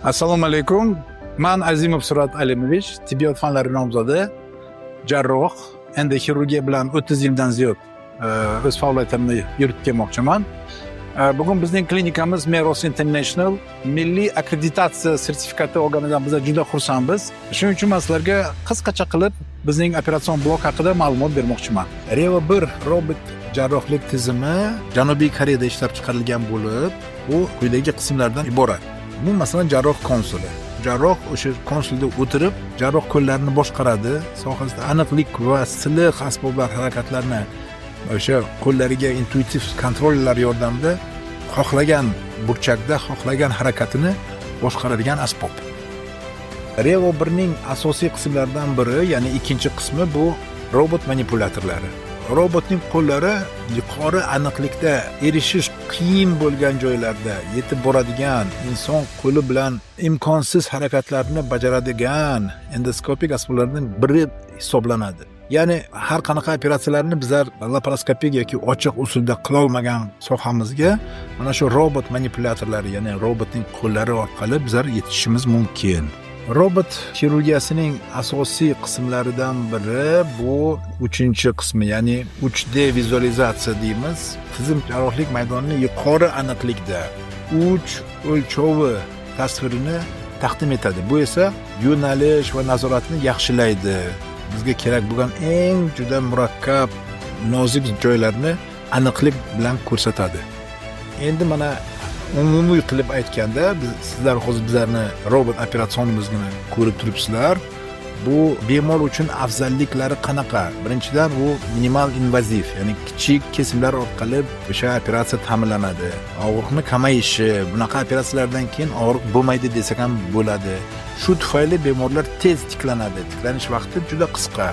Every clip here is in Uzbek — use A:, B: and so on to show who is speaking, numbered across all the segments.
A: Assalomu alaykum. Men Azimov Surat Alimovich, tibbiyot fanlari nomzodi, jarroh, endoxirurgiya bilan 30 yildan ziyod o'z faoliyatimni yuritib kelmoqchiman. Bugun bizning klinikamiz Meros International milliy akkreditatsiya sertifikati olganidan biz juda xursandmiz. Shuning uchun men sizlarga qisqacha qilib bizning operatsion blok haqida ma'lumot bermoqchiman. Revo 1 robot jarrohlik tizimi Janubiy Koreyada ishlab chiqarilgan bo'lib, u quyidagi qismlardan iborat. Bu masalan jarroh konsuli. Jarroh o'sha konsulda o'tirib, jarroh qo'llarini boshqaradi, sohasida aniqlik va siliq asboblar harakatlarini o'sha qo'llariga intuitiv kontrollar yordamida xohlagan burchakda xohlagan harakatini boshqaradigan asbob. Revo 1 ning asosiy qismlaridan biri, ya'ni ikkinchi qismi bu robot manipulyatorlari. Robotning qo'llari yuqori aniqlikda erishish qiyin bo'lgan joylarda yetib boradigan, inson qo'li bilan imkonsiz harakatlarni bajaradigan endoskopik asboblardan biri hisoblanadi. Ya'ni har qanaqa operatsiyalarni bizlar laparoskopik yoki ochiq usulda qila olmagan sohamizga mana shu robot manipulyatorlari, ya'ni robotning qo'llari orqali bizlar yetishimiz mumkin. Robot xirurgiyasining asosiy qismlaridan biri bu 3-qismi, ya'ni 3D vizualizatsiya deymiz. Tizim jarrohlik maydonini yuqori aniqlikda 3 o'lchovi tasvirini taqdim etadi. Bu esa yo'nalish va nazoratni yaxshilaydi. Bizga kerak bo'lgan eng juda murakkab, nozik joylarni aniqlik bilan ko'rsatadi. Endi mana umumiy qilib aytganda, sizlar hozir bizlarni robot operatsionimizni ko'rib turibsizlar. Bu bemor uchun afzalliklari qanaqa? Birinchidan, bu minimal invaziv, ya'ni kichik kesimlar orqali o'sha operatsiya ta'minlanadi. Og'riqni kamayishi, bunaqa operatsiyalardan keyin og'riq bo'lmaydi desak ham bo'ladi. Shu tufayli bemorlar tez tiklanadi. Tiklanish vaqti juda qisqa.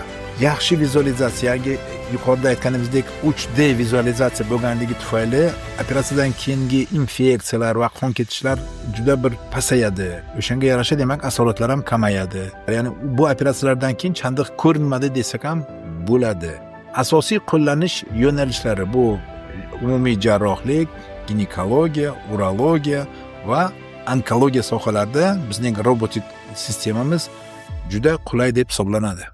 A: Yaxshi vizualizatsiyaga yuqorida aytganimizdek 3D vizualizatsiya bo'lganligi tufayli operatsiyadan keyingi infeksiyalar va qon ketishlar juda bir pasayadi. O'shanga yarasha demak asoratlar ham kamayadi. Ya'ni bu operatsiyalardan keyin chandiq ko'rinmadi desak ham bo'ladi. Asosiy qo'llanish yo'nalishlari bu umumiy jarrohlik, ginekologiya, urologiya va onkologiya sohalarida bizning robotik sistemamiz juda qulay deb hisoblanadi.